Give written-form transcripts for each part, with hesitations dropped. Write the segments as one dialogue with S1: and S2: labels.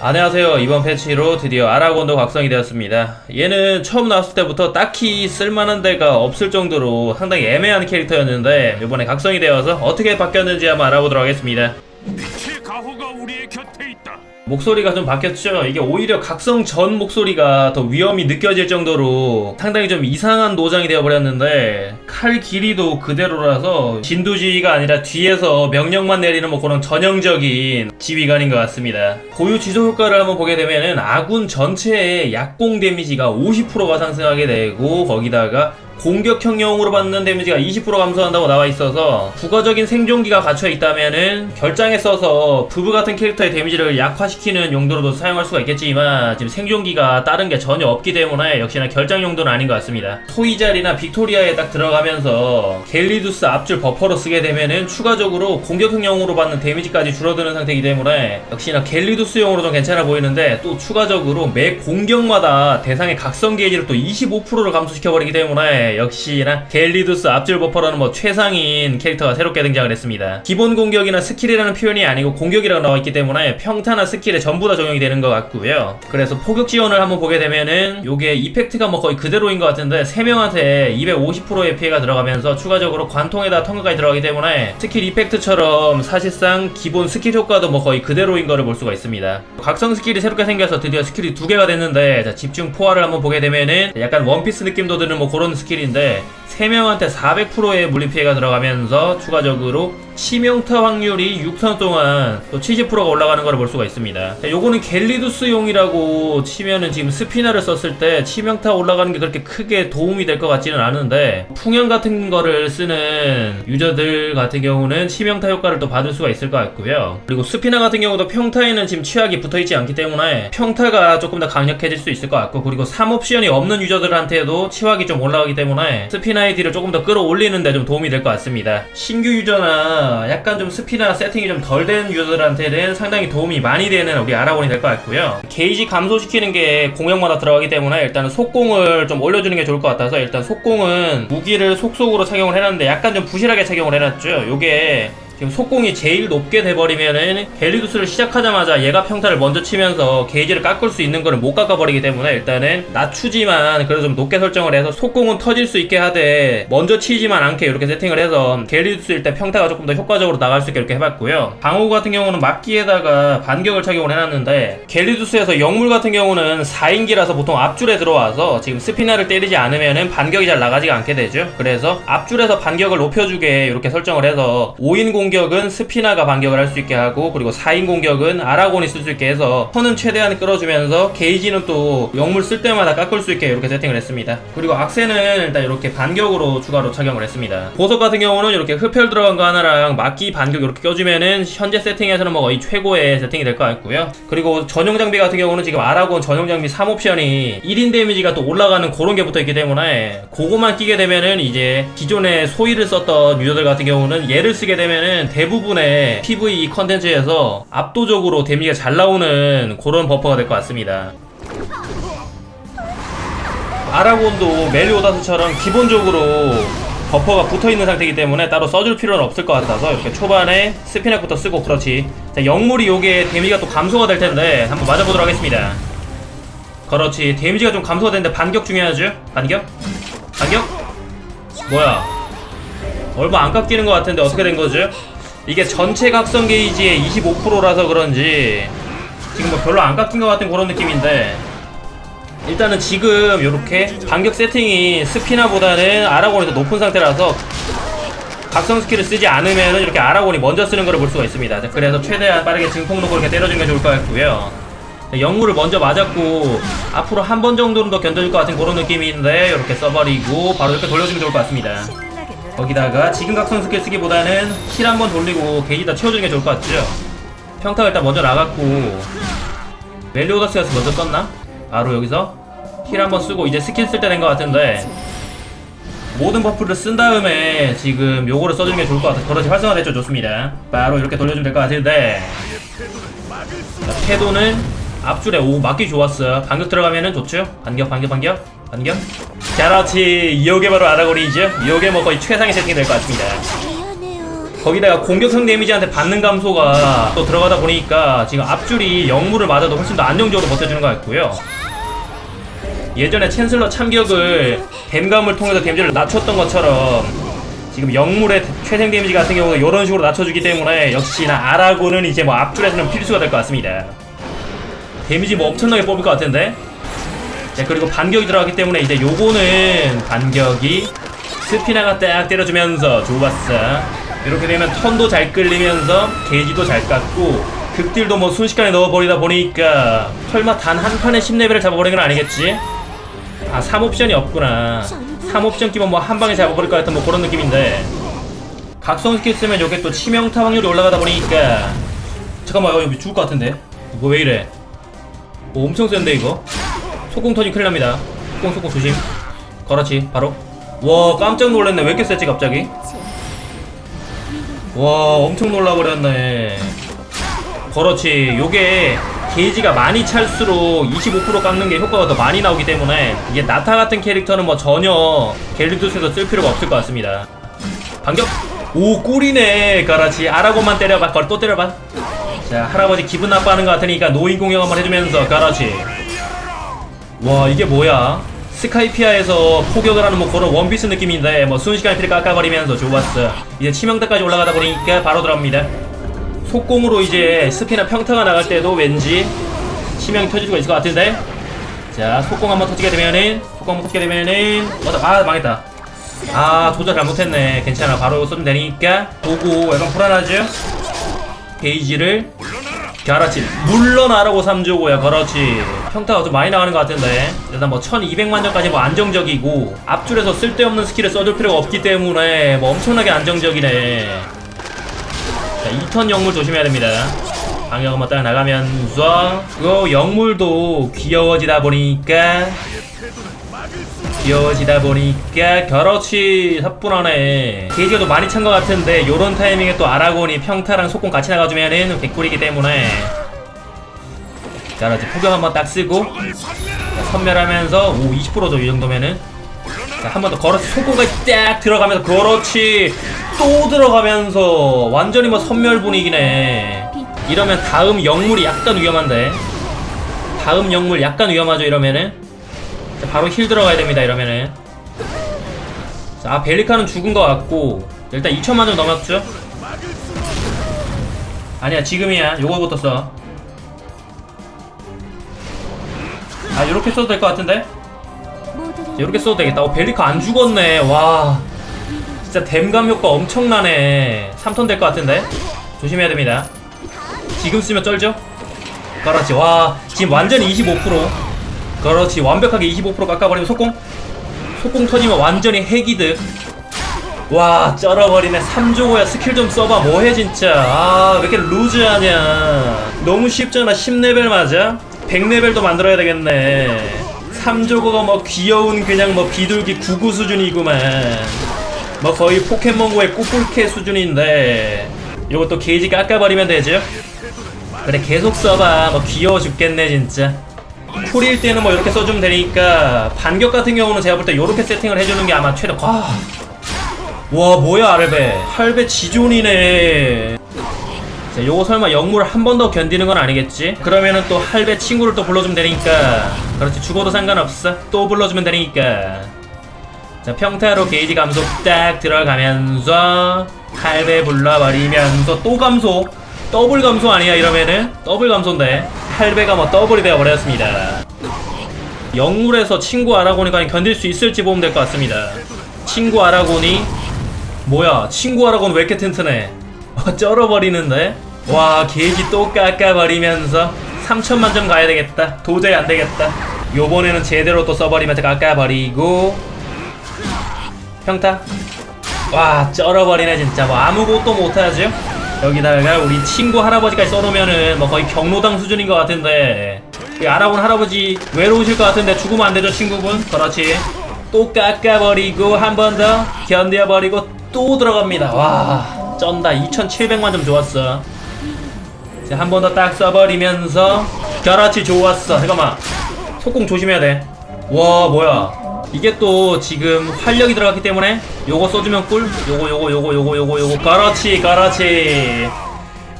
S1: 안녕하세요. 이번 패치로 드디어 아라곤도 각성이 되었습니다. 얘는 처음 나왔을 때부터 딱히 쓸만한 데가 없을 정도로 상당히 애매한 캐릭터였는데 이번에 각성이 되어서 어떻게 바뀌었는지 한번 알아보도록 하겠습니다.
S2: 빛의 가호가 우리의 곁에 있다.
S1: 목소리가 좀 바뀌었죠. 이게 오히려 각성 전 목소리가 더 위험이 느껴질 정도로 상당히 좀 이상한 노장이 되어버렸는데 칼 길이도 그대로라서 진두지휘가 아니라 뒤에서 명령만 내리는 뭐 그런 전형적인 지휘관인 것 같습니다. 고유 지속 효과를 한번 보게 되면은 아군 전체의 약공 데미지가 50%가 상승하게 되고 거기다가 공격형용으로 받는 데미지가 20% 감소한다고 나와 있어서 부가적인 생존기가 갇혀 있다면은 결장에 써서 부부 같은 캐릭터의 데미지를 약화시키는 용도로도 사용할 수가 있겠지만 지금 생존기가 다른 게 전혀 없기 때문에 역시나 결장 용도는 아닌 것 같습니다. 토이잘이나 빅토리아에 딱 들어가면서 갤리두스 앞줄 버퍼로 쓰게 되면은 추가적으로 공격형용으로 받는 데미지까지 줄어드는 상태이기 때문에 역시나 갤리두스용으로 좀 괜찮아 보이는데 또 추가적으로 매 공격마다 대상의 각성 게이지를 또 25%를 감소시켜버리기 때문에 역시나 갤리두스 앞줄 버퍼라는 뭐 최상인 캐릭터가 새롭게 등장을 했습니다. 기본 공격이나 스킬이라는 표현이 아니고 공격이라고 나와있기 때문에 평타나 스킬에 전부 다 적용이 되는 것 같고요. 그래서 포격 지원을 한번 보게 되면은 요게 이펙트가 뭐 거의 그대로인 것 같은데 3명한테 250%의 피해가 들어가면서 추가적으로 관통에다 턴가까지 들어가기 때문에 스킬 이펙트처럼 사실상 기본 스킬 효과도 뭐 거의 그대로인 거를 볼 수가 있습니다. 각성 스킬이 새롭게 생겨서 드디어 스킬이 2개가 됐는데 자, 집중 포화를 한번 보게 되면은 약간 원피스 느낌도 드는 뭐 그런 스킬인데 3명한테 400%의 물리피해가 들어가면서 추가적으로 치명타 확률이 6턴 동안 또 70%가 올라가는 걸 볼 수가 있습니다. 요거는 갤리두스용이라고 치면은 지금 스피나를 썼을 때 치명타 올라가는 게 그렇게 크게 도움이 될 것 같지는 않은데 풍연 같은 거를 쓰는 유저들 같은 경우는 치명타 효과를 또 받을 수가 있을 것 같고요. 그리고 스피나 같은 경우도 평타에는 지금 취약이 붙어있지 않기 때문에 평타가 조금 더 강력해질 수 있을 것 같고 그리고 3옵션이 없는 유저들한테도 치확이 좀 올라가기 때문에 스피나의 딜을 조금 더 끌어올리는 데 좀 도움이 될 것 같습니다. 신규 유저나 약간 좀 스피나 세팅이 좀 덜 된 유저들한테는 상당히 도움이 많이 되는 우리 아라곤이 될 것 같고요. 게이지 감소시키는 게 공격마다 들어가기 때문에 일단은 속공을 좀 올려주는 게 좋을 것 같아서 일단 속공은 무기를 속속으로 착용을 해놨는데 약간 좀 부실하게 착용을 해놨죠. 요게 지금 속공이 제일 높게 돼버리면은 갤리두스를 시작하자마자 얘가 평타를 먼저 치면서 게이지를 깎을 수 있는 거를 못 깎아버리기 때문에 일단은 낮추지만 그래도 좀 높게 설정을 해서 속공은 터질 수 있게 하되 먼저 치지만 않게 이렇게 세팅을 해서 갤리두스일 때 평타가 조금 더 효과적으로 나갈 수 있게 이렇게 해봤고요. 방어 같은 경우는 막기에다가 반격을 착용을 해놨는데 갤리두스에서 영물 같은 경우는 4인기라서 보통 앞줄에 들어와서 지금 스피나를 때리지 않으면은 반격이 잘 나가지가 않게 되죠. 그래서 앞줄에서 반격을 높여주게 이렇게 설정을 해서 5인 공격은 스피나가 반격을 할 수 있게 하고 그리고 4인 공격은 아라곤이 쓸 수 있게 해서 턴은 최대한 끌어주면서 게이지는 또 영물 쓸 때마다 깎을 수 있게 이렇게 세팅을 했습니다. 그리고 악세는 일단 이렇게 반격으로 추가로 착용을 했습니다. 보석 같은 경우는 이렇게 흡혈 들어간 거 하나랑 막기 반격 이렇게 껴주면은 현재 세팅에서는 뭐 거의 최고의 세팅이 될 것 같고요. 그리고 전용 장비 같은 경우는 지금 아라곤 전용 장비 3옵션이 1인 데미지가 또 올라가는 그런 게 붙어 있기 때문에 그거만 끼게 되면은 이제 기존에 소위를 썼던 유저들 같은 경우는 얘를 쓰게 되면은 대부분의 PVE 컨텐츠에서 압도적으로 데미지가 잘 나오는 그런 버퍼가 될 것 같습니다. 아라곤도 멜리오다스처럼 기본적으로 버퍼가 붙어있는 상태이기 때문에 따로 써줄 필요는 없을 것 같아서 이렇게 초반에 스피낙부터 쓰고 그렇지. 자, 영물이 요게 데미지가 또 감소가 될 텐데 한번 맞아보도록 하겠습니다. 그렇지. 데미지가 좀 감소가 되는데 반격 중요하죠? 반격? 반격? 뭐야? 얼마 안 깎이는 것 같은데 어떻게 된 거죠? 이게 전체 각성 게이지의 25%라서 그런지 지금 뭐 별로 안 깎인 것 같은 그런 느낌인데 일단은 지금 요렇게 반격 세팅이 스피나보다는 아라곤이 더 높은 상태라서 각성 스킬을 쓰지 않으면 이렇게 아라곤이 먼저 쓰는 거를 볼 수가 있습니다. 그래서 최대한 빠르게 증폭 놓고 이렇게 때려주는 게 좋을 것 같고요. 영물을 먼저 맞았고 앞으로 한 번 정도는 더 견뎌질 것 같은 그런 느낌인데 이렇게 써버리고 바로 이렇게 돌려주면 좋을 것 같습니다. 거기다가 지금 각성 스킬 쓰기보다는 힐 한번 돌리고 게이지 다 채워주는 게 좋을 것 같죠. 평타가 일단 먼저 나갔고 멜리오다스가 먼저 썼나? 바로 여기서 힐 한번 쓰고 이제 스킬 쓸 때 된 것 같은데 모든 버프를 쓴 다음에 지금 요거를 써주는 게 좋을 것 같아서 그렇지 활성화됐죠. 좋습니다. 바로 이렇게 돌려주면 될 것 같은데 자, 태도는 앞줄에 오 맞기 좋았어요. 반격 들어가면은 좋죠. 반격 그렇지. 요게 바로 아라곤이죠. 요게 뭐 거의 최상의 세팅이 될 것 같습니다. 거기다가 공격형 데미지한테 받는 감소가 또 들어가다 보니까 지금 앞줄이 영물을 맞아도 훨씬 더 안정적으로 버텨주는 것 같고요. 예전에 챈슬러 참격을 댐감을 통해서 데미지를 낮췄던 것처럼 지금 영물의 최생 데미지 같은 경우는 이런 식으로 낮춰주기 때문에 역시나 아라곤은 이제 뭐 앞줄에서는 필수가 될 것 같습니다. 데미지 뭐 엄청나게 뽑을 것 같은데. 자, 그리고 반격이 들어가기 때문에 이제 요거는 반격이 스피나가 딱 때려주면서 좋았어. 이렇게 되면 턴도 잘 끌리면서 게이지도 잘 깎고 극딜도 뭐 순식간에 넣어버리다 보니까 설마 단 한 판에 10레벨을 잡아버린 건 아니겠지? 아, 3옵션이 없구나. 3옵션 끼면 뭐 한 방에 잡아버릴 것 같은 뭐 그런 느낌인데, 각성 스킬 쓰면 요게 또 치명타 확률이 올라가다 보니까 잠깐만, 여기 죽을 것 같은데? 이거 왜 이래? 오, 엄청 센데 이거? 속공 터지 큰일 납니다. 속공 조심. 그렇지, 바로. 와, 깜짝 놀랐네. 왜 이렇게 셌지 갑자기? 와, 엄청 놀라버렸네. 그렇지. 요게 게이지가 많이 찰수록 25% 깎는 게 효과가 더 많이 나오기 때문에 이게 나타 같은 캐릭터는 뭐 전혀 갤리두스에서 쓸 필요가 없을 것 같습니다. 반격! 오, 꿀이네. 그렇지. 아라곤만 때려봐. 또 때려봐. 자, 할아버지 기분 나빠하는 것 같으니까 노인 공격 한번 해주면서. 그렇지. 와, 이게 뭐야? 스카이피아에서 포격을 하는 뭐 그런 원피스 느낌인데 뭐 순식간에 피를 깎아버리면서 좋았어. 이제 치명타까지 올라가다 보니까 바로 들어갑니다. 속공으로 이제 스피나 평타가 나갈 때도 왠지 치명이 터질 수가 있을 것 같은데. 자, 속공 한번 터지게 되면은 아, 망했다. 아, 조절 잘못했네. 괜찮아, 바로 쏘면 되니까. 보고 약간 불안하죠? 게이지를 그렇지, 물러나라고 3조고요. 그렇지. 평타가 좀 많이 나가는 것 같은데 일단 뭐 1200만 점까지 뭐 안정적이고 앞줄에서 쓸데없는 스킬을 써줄 필요가 없기 때문에 뭐 엄청나게 안정적이네. 자, 2턴 영물 조심해야 됩니다. 방역 한번 딱 나가면서 그 영물도 귀여워지다 보니까 그렇지, 사뿐하네. 게이지가 또 많이 찬 것 같은데 요런 타이밍에 또 아라곤이 평타랑 속공 같이 나가주면은 개꿀이기 때문에 그렇지, 포격 한번 딱 쓰고 자, 선멸하면서 오, 20%죠 이 정도면은. 자, 한 번 더 걸어서 속공까지 딱 들어가면서 그렇지, 또 들어가면서 완전히 뭐 선멸 분위기네. 이러면 다음 영물이 약간 위험한데, 다음 영물 약간 위험하죠 이러면은. 자, 바로 힐 들어가야 됩니다 이러면은. 자, 아, 벨리카는 죽은 것 같고 일단 2천만 점 넘었죠? 아니야, 지금이야. 요거부터 써. 아, 요렇게 써도 될 것 같은데? 요렇게 써도 되겠다. 벨리카 안 죽었네. 와, 진짜 댐감 효과 엄청나네. 3턴 될 것 같은데? 조심해야 됩니다. 지금 쓰면 쩔죠? 그렇지. 와, 지금 완전히 25%. 그렇지, 완벽하게 25% 깎아버리면 속공 터지면 완전히 핵이득. 와, 쩔어버리네. 3조고야. 스킬 좀 써봐. 뭐해 진짜. 아, 왜 이렇게 루즈하냐. 너무 쉽잖아. 10레벨 맞아? 100레벨도 만들어야 되겠네. 3조고가 뭐 귀여운 그냥 뭐 비둘기 99 수준이구만. 뭐 거의 포켓몬고의 꾸꿀캐 수준인데 요것도 게이지 깎아버리면 되죠? 그래, 계속 써봐. 뭐 귀여워 죽겠네 진짜. 쿨일 때는 뭐 이렇게 써주면 되니까 반격 같은 경우는 제가 볼 때 요렇게 세팅을 해주는 게 아마 최대. 와, 뭐야 할배 지존이네. 자, 요거 설마 영물 한 번 더 견디는 건 아니겠지? 그러면은 또 할배 친구를 또 불러주면 되니까. 그렇지, 죽어도 상관없어. 또 불러주면 되니까. 자, 평타로 게이지 감소 딱 들어가면서 할배 불러버리면서 또 감소. 더블 감소 아니야 이러면은? 더블 감소인데 할배가 뭐 더블이 되어버렸습니다. 영물에서 친구 아라곤이 과연 견딜 수 있을지 보면 될 것 같습니다. 친구 아라곤이 뭐야, 친구 아라곤 왜 이렇게 튼튼해? 쩔어버리는데? 와, 게이지 또 깎아버리면서 3000만 점 가야 되겠다. 도저히 안 되겠다. 요번에는 제대로 또 써버리면서 깎아버리고 평타. 와, 쩔어버리네 진짜. 뭐 아무것도 못하죠? 여기다가 우리 친구 할아버지까지 써놓으면은 뭐 거의 경로당 수준인 것 같은데, 이 아라곤 할아버지 외로우실 것 같은데 죽으면 안 되죠 친구분? 그렇지. 또 깎아버리고 한 번 더 견뎌버리고 또 들어갑니다. 와, 쩐다. 2700만 점 좋았어. 자, 한 번 더 딱 써버리면서 그렇지, 좋았어. 잠깐만, 속공 조심해야 돼. 와, 뭐야, 이게 또 지금 활력이 들어갔기 때문에 요거 써주면 꿀. 요거 그렇지.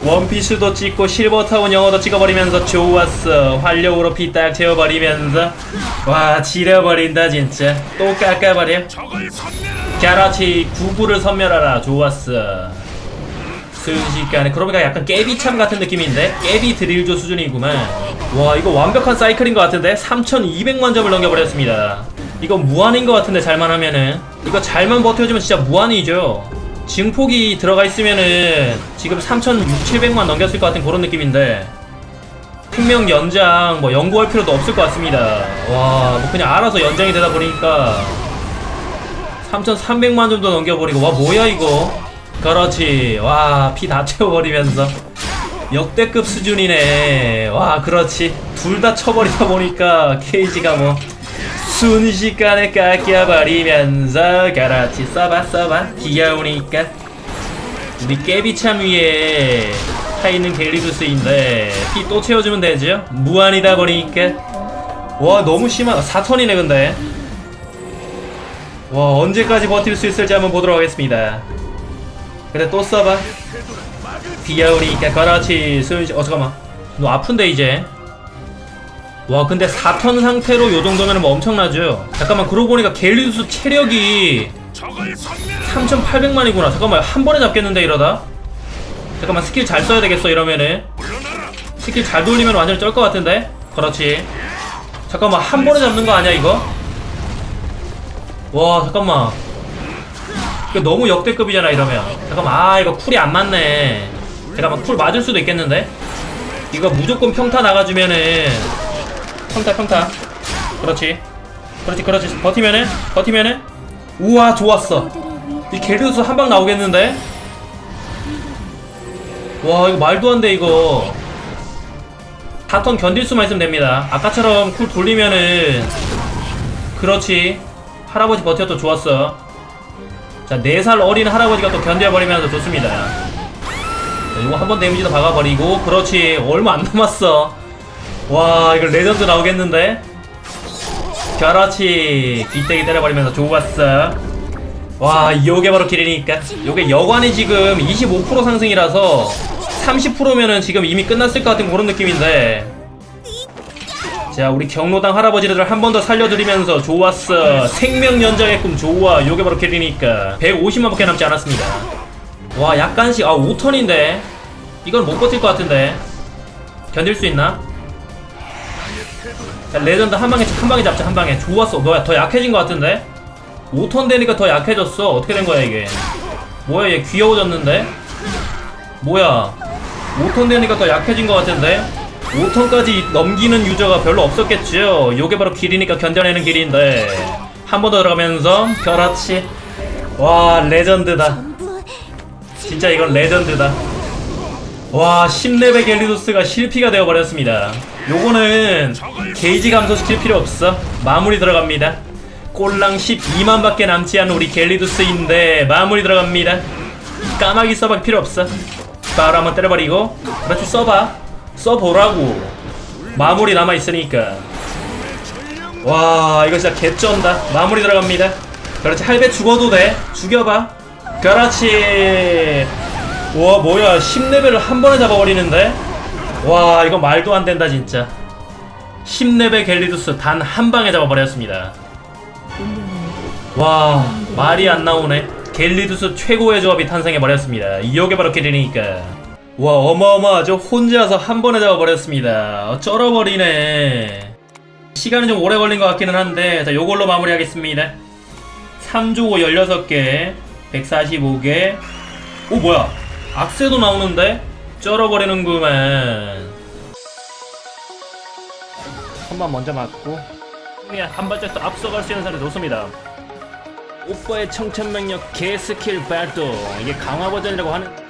S1: 원피스도 찍고 실버타운 영어도 찍어버리면서 좋았어. 활력으로 피 딱 채워버리면서 와 지려버린다 진짜. 또 깎아버려.
S2: 적을 섬멸하라.
S1: 그렇지. 구구를 섬멸하라. 좋았어. 순식간에. 그러니까 약간 깨비참 같은 느낌인데 깨비 드릴조 수준이구만. 와 이거 완벽한 사이클인 것 같은데 3200만 점을 넘겨버렸습니다. 이거 무한인 것 같은데 잘만 하면은. 이거 잘만 버텨주면 진짜 무한이죠. 증폭이 들어가 있으면은 지금 3600~700만 넘겼을 것 같은 그런 느낌인데 생명 연장 뭐 연구할 필요도 없을 것 같습니다. 와 뭐 그냥 알아서 연장이 되다 보니까 3300만 점도 넘겨버리고. 와 뭐야 이거. 그렇지. 와 피 다 채워버리면서 역대급 수준이네. 와 그렇지. 둘 다 쳐버리다 보니까 케이지가 뭐 순식간에 깎여버리면서. 그렇지. 써봐 귀여우니까. 우리 깨비참 위에 타있는 갤리두스인데 피 또 채워주면 되죠. 무한이다 보니까. 와 너무 심하다. 4턴이네 근데. 와 언제까지 버틸 수 있을지 한번 보도록 하겠습니다. 근데 또 써봐. 귀여우니까. 그렇지. 잠깐만 너 아픈데 이제. 와 근데 4턴 상태로 요 정도면 뭐 엄청나죠. 잠깐만 그러고 보니까 갤리두스 체력이
S2: 적을 섬멸하라.
S1: 3800만이구나 잠깐만 한 번에 잡겠는데 이러다. 잠깐만 스킬 잘 써야 되겠어 이러면은.
S2: 물러나라.
S1: 스킬 잘 돌리면 완전히 쩔 것 같은데. 그렇지. 잠깐만 한 번에 잡는 거 아니야 이거? 와 잠깐만 이거 너무 역대급이잖아 이러면. 잠깐만 이거 쿨이 안 맞네. 잠깐만 쿨 맞을 수도 있겠는데. 이거 무조건 평타 나가주면은 평타. 그렇지. 버티면은. 우와 좋았어. 이 갤리두스 한 방 나오겠는데. 와 이거 말도 안 돼 이거. 4턴 견딜 수만 있으면 됩니다. 아까처럼 쿨 돌리면은. 그렇지. 할아버지 버텼도 좋았어. 자 4살 어린 할아버지가 또 견뎌버리면서 좋습니다. 자, 이거 한번 데미지도 박아버리고. 그렇지. 얼마 안 남았어. 와 이거 레전드 나오겠는데. 그렇지. 뒷대기 때려버리면서 좋았어. 와 요게 바로 길이니까. 요게 여관이 지금 25% 상승이라서 30%면은 지금 이미 끝났을 것 같은 그런 느낌인데. 자 우리 경로당 할아버지들 한 번 더 살려드리면서 좋았어. 생명 연장의 꿈 좋아. 요게 바로 길이니까. 150만밖에 남지 않았습니다. 와 약간씩 5턴인데 이건 못 버틸 것 같은데. 견딜 수 있나? 자, 레전드 한 방에 잡자. 한 방에. 좋았어. 뭐야 더 약해진 것 같은데? 5턴 되니까 더 약해졌어. 어떻게 된 거야 이게? 뭐야 얘 귀여워졌는데? 뭐야 5턴 되니까 더 약해진 것 같은데? 5턴까지 넘기는 유저가 별로 없었겠죠. 요게 바로 길이니까 견뎌내는 길인데. 한 번 더 들어가면서. 그렇지. 와 레전드다. 진짜 이건 레전드다. 와 10레벨 갤리두스가 실피가 되어버렸습니다. 요거는 게이지 감소시킬 필요 없어. 마무리 들어갑니다. 꼴랑 12만 밖에 남지 않은 우리 갤리두스인데 마무리 들어갑니다. 까마귀 써봐 필요 없어. 바로 한번 때려버리고. 그렇지 써보라고. 마무리 남아있으니까. 와 이거 진짜 개쩐다. 마무리 들어갑니다. 그렇지. 할배 죽어도 돼. 죽여봐. 그렇지. 와 뭐야 10레벨을 한 번에 잡아버리는데. 와 이거 말도 안 된다 진짜. 10레벨 갤리두스 단 한 방에 잡아버렸습니다. 와 말이 안 나오네. 갤리두스 최고의 조합이 탄생해버렸습니다. 이게 바로 길이니까. 와 어마어마하죠. 혼자서 한 번에 잡아버렸습니다. 쩔어버리네. 시간은 좀 오래 걸린 것 같기는 한데 자 요걸로 마무리하겠습니다. 3조 16개 145개. 오 뭐야 악세도 나오는데? 쩔어버리는구만. 한번 먼저 맞고 그냥 한 발짝 더 앞서갈 수 있는 사람이 좋습니다. 오빠의 청천명력 개스킬 발동. 이게 강화 버전이라고 하는